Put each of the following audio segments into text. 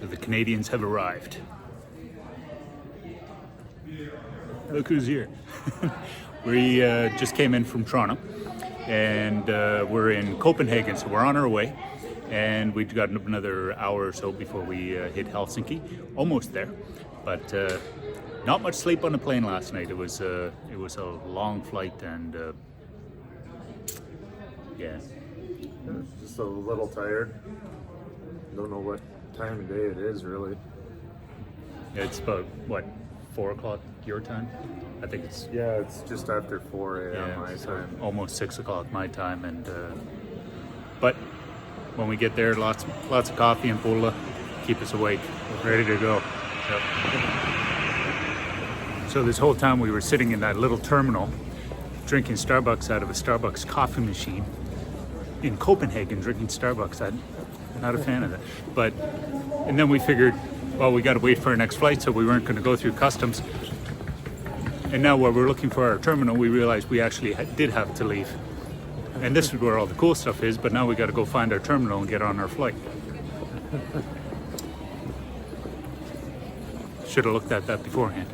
So the Canadians have arrived. Look who's here. We just came in from Toronto, and we're in Copenhagen, so we're on our way. And we've got another hour or so before we hit Helsinki. Almost there, but not much sleep on the plane last night. It was a long flight, and yeah. Just a little tired. Don't know what time of day it is, really. It's about, what, 4 o'clock your time? I think it's... Yeah, it's just after 4 a.m. my time. Almost 6 o'clock my time, and but when we get there, lots of coffee and pulla, keep us awake, ready to go. So this whole time we were sitting in that little terminal, drinking Starbucks out of a Starbucks coffee machine in Copenhagen, drinking Starbucks. I'm not a fan of that. But, and then we figured, well, we got to wait for our next flight, so we weren't going to go through customs. And now while we're looking for our terminal, we realized we actually did have to leave. And this is where all the cool stuff is, but now we got to go find our terminal and get on our flight. Should have looked at that beforehand.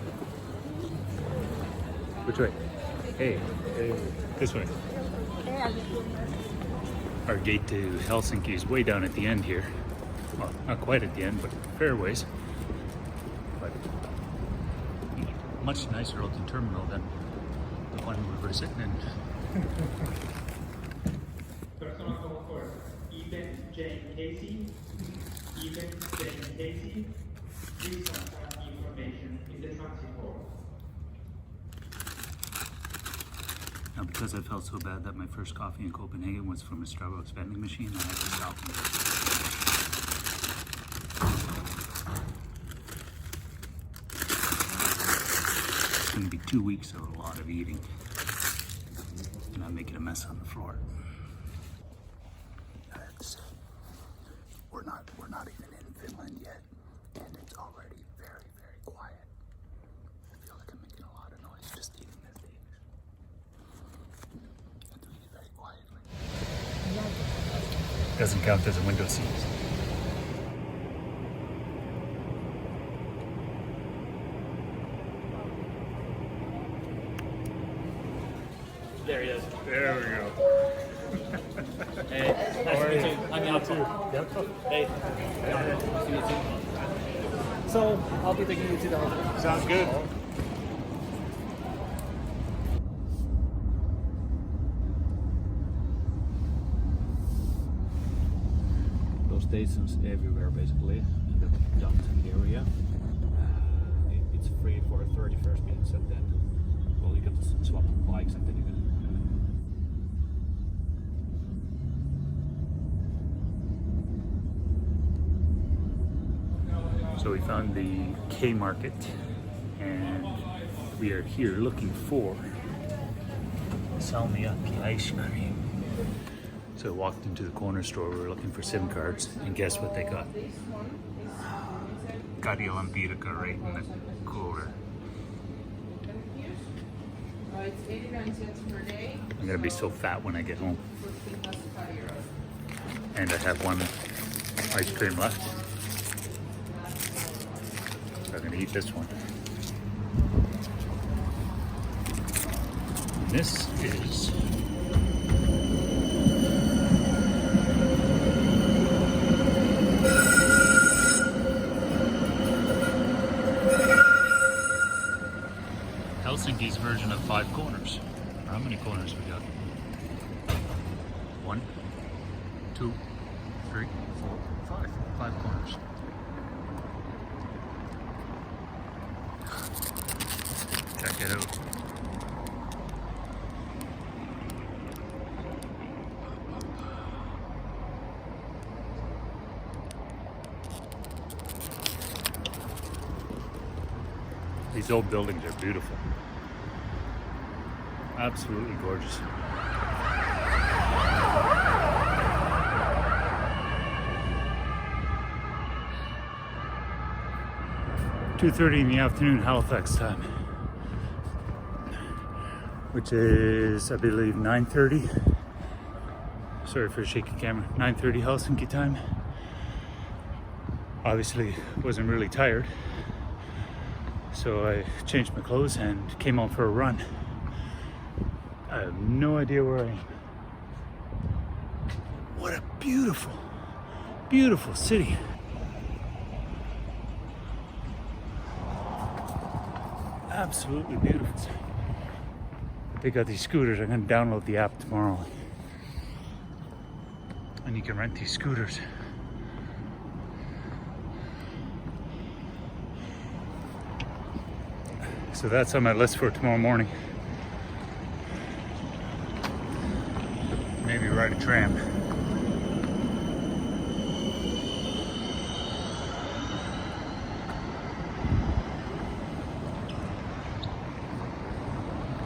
Which way? Hey, this way. Our gate to Helsinki is way down at the end here. Well, not quite at the end, but fair ways. But much nicer looking terminal than the one we were sitting in. Personal call for Ethan J. Casey. Ethan J. Casey. Please contact information in the taxi call. Now, because I felt so bad that my first coffee in Copenhagen was from a Starbucks vending machine, I had to stop. It's going to be 2 weeks of a lot of eating, and I'm making a mess on the floor. I have to say, we're not even in Finland yet, and it's already very, very quiet. I feel like I'm making a lot of noise just eating this thing. I'm doing it very quietly. Doesn't count as a window seat. There he is. There we go. Hey, nice to meet you. I'm Jaakko. Hey. Nice to meet you. So, I'll be taking you to the hotel. Sounds good. Those stations everywhere, basically, in the downtown area. It's free for 31st minutes, and then, well, you can swap bikes, and then you can. So we found the K Market, and we are here looking for salmiakki ice cream. So I walked into the corner store, we were looking for SIM cards, and guess what they got? Karjalanpiirakka right in the cooler. It's 89 cents per day. I'm gonna be so fat when I get home. And I have one ice cream left. So I'm gonna eat this one. And this is Helsinki's version of 5 corners. How many corners we got? 1, 2, 3, 4, 5. 5 corners. Check it out. These old buildings are beautiful. Absolutely gorgeous. (2:30 in the afternoon Halifax time), which is, I believe, 9:30. Sorry for a shaky camera. 9:30 Helsinki time. Obviously wasn't really tired, so I changed my clothes and came out for a run. I have no idea where I am. What a beautiful, beautiful city. Absolutely beautiful. They got these scooters. I'm gonna download the app tomorrow. And you can rent these scooters. So that's on my list for tomorrow morning. Maybe ride a tram.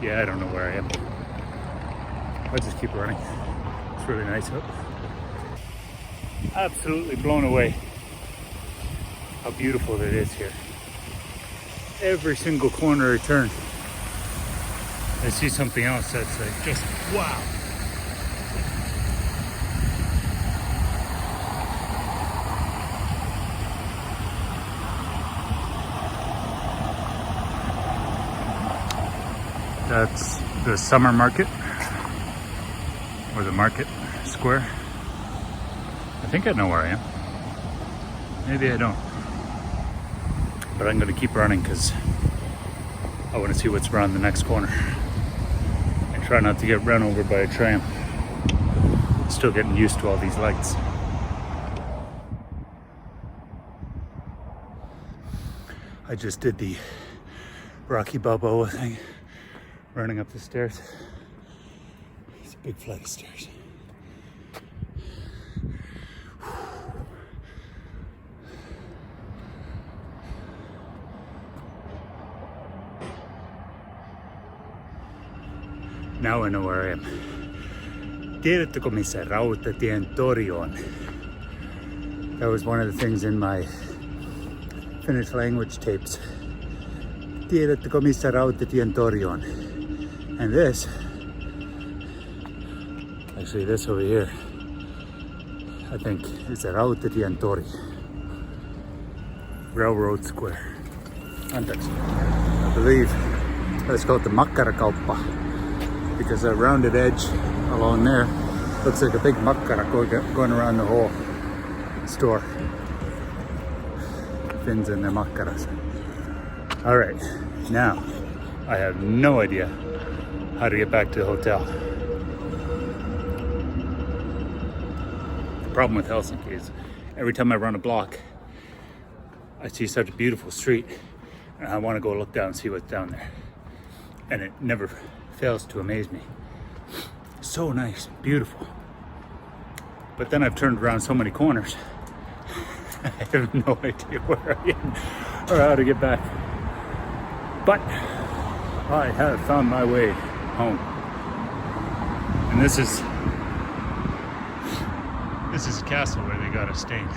Yeah, I don't know where I am. I'll just keep running. It's really nice out. Absolutely blown away how beautiful it is here. Every single corner I turn, I see something else that's like just wow. That's the summer market, or the market square. I think I know where I am. Maybe I don't. But I'm going to keep running because I want to see what's around the next corner. And try not to get run over by a tram. Still getting used to all these lights. I just did the Rocky Balboa thing, running up the stairs. It's a big flight of stairs. Now I know where I am. Tiedättekö missä rautatien tori on? That was one of the things in my Finnish language tapes. Tiedättekö missä rautatien tori on? And this, actually this over here, I think is a rautatien tori. Railroad Square. Anteeksi. I believe that's called the makkarakauppa. Because that rounded edge along there looks like a big makkara going around the whole store. Finns and their makkaras. All right, now I have no idea how to get back to the hotel. The problem with Helsinki is every time I run a block, I see such a beautiful street and I want to go look down and see what's down there. And it never fails to amaze me. So nice, beautiful. But then I've turned around so many corners, I have no idea where I am or how to get back. But I have found my way home. And this is a castle where they got us staying.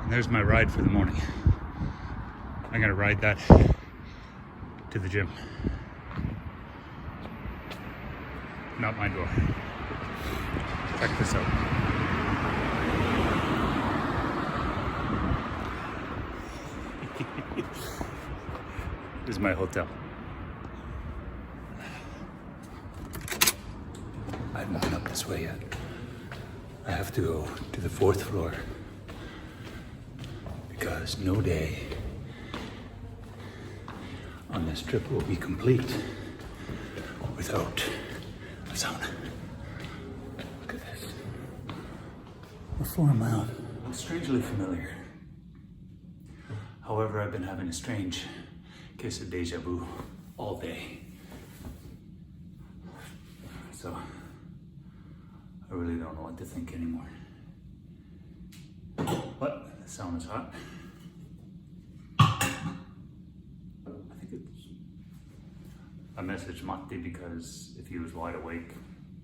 And there's my ride for the morning. I'm gonna ride that to the gym. Not my door. Check this out. This is my hotel. I haven't been up this way yet. I have to go to the 4th floor because no day on this trip will be complete without a sauna. Look at this. What floor am I on? It's strangely familiar. However, I've been having a strange case of deja vu all day. So, I really don't know what to think anymore. But the sauna's hot. I messaged Matti because if he was wide awake,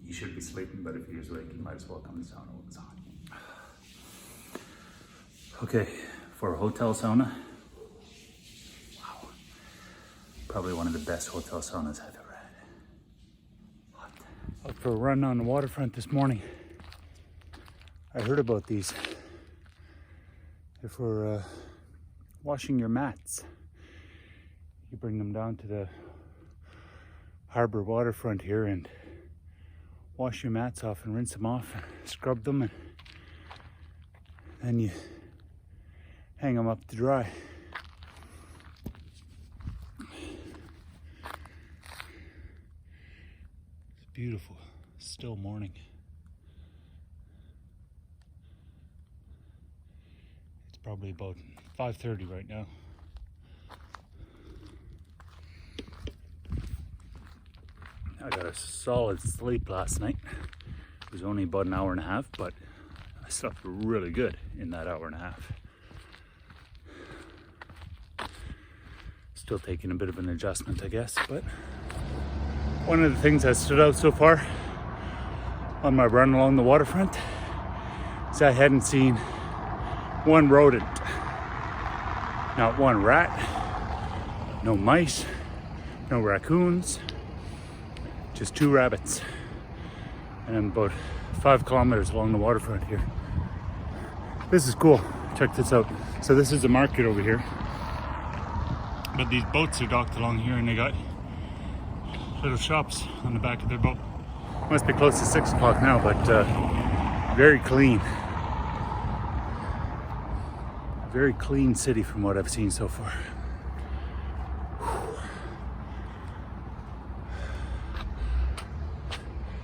he should be sleeping, but if he was awake, he might as well come to the sauna when it's hot. Okay, for a hotel sauna, wow. Probably one of the best hotel saunas I've ever had. Hot. Out for a run on the waterfront this morning. I I heard about these. They're for washing your mats. You bring them down to the harbor waterfront here and wash your mats off and rinse them off, scrub them, and then you hang them up to dry. It's beautiful, still morning. It's probably about 5:30 right now. I got a solid sleep last night. It was only about an hour and a half, but I slept really good in that hour and a half. Still taking a bit of an adjustment, I guess, but one of the things that stood out so far on my run along the waterfront is I hadn't seen one rodent, not one rat, no mice, no raccoons, just 2 rabbits. And I'm about 5 kilometers along the waterfront here. This is cool. Check this out. So this is a market over here. But these boats are docked along here and they got little shops on the back of their boat. Must be close to 6 o'clock now, but very clean. Very clean city from what I've seen so far.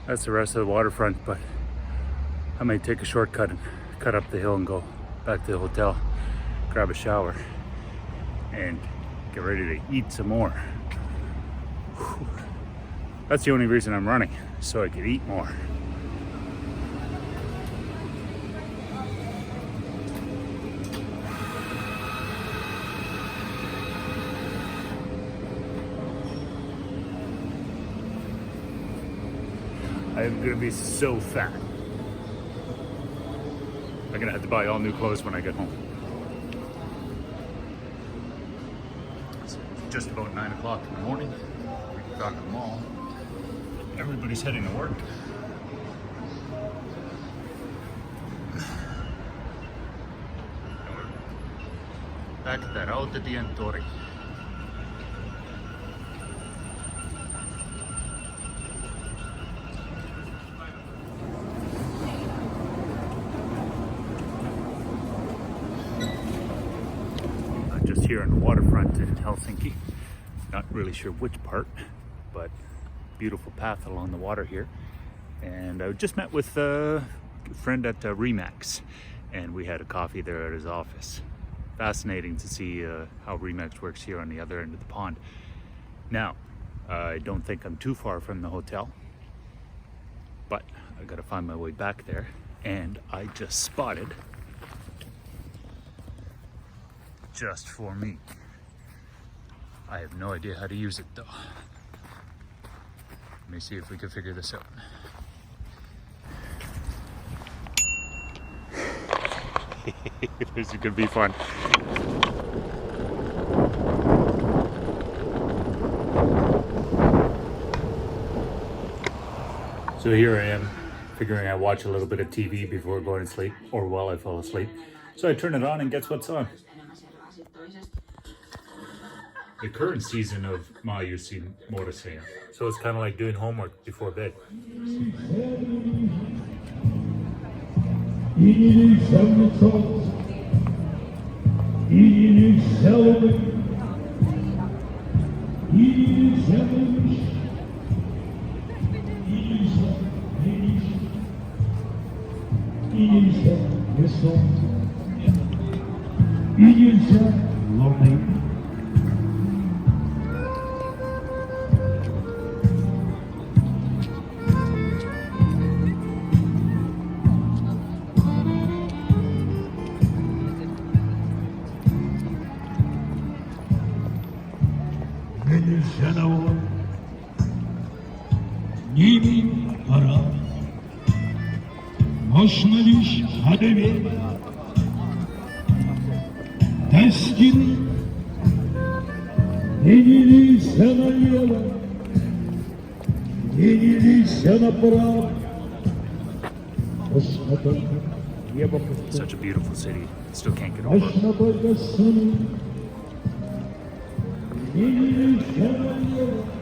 That's the rest of the waterfront, but I might take a shortcut and cut up the hill and go back to the hotel, grab a shower, and get ready to eat some more. Whew. That's the only reason I'm running, so I could eat more. I'm gonna be so fat. I'm gonna have to buy all new clothes when I get home. It's just about 9 o'clock in the morning. We've got them all. Everybody's heading to work. Back at that Alta Dientori. Here on the waterfront in Helsinki. Not really sure which part, but beautiful path along the water here. And I just met with a friend at Remax, and we had a coffee there at his office. Fascinating to see how Remax works here on the other end of the pond. Now, I don't think I'm too far from the hotel, but I gotta find my way back there. And I just spotted, just for me. I have no idea how to use it though. Let me see if we can figure this out. This is gonna be fun. So here I am, figuring I watch a little bit of TV before going to sleep, or while I fall asleep. So I turn it on and guess what's on? The current season of Maajussille Morsian. So it's kind of like doing homework before bed. Such a beautiful city. Still can't get over it.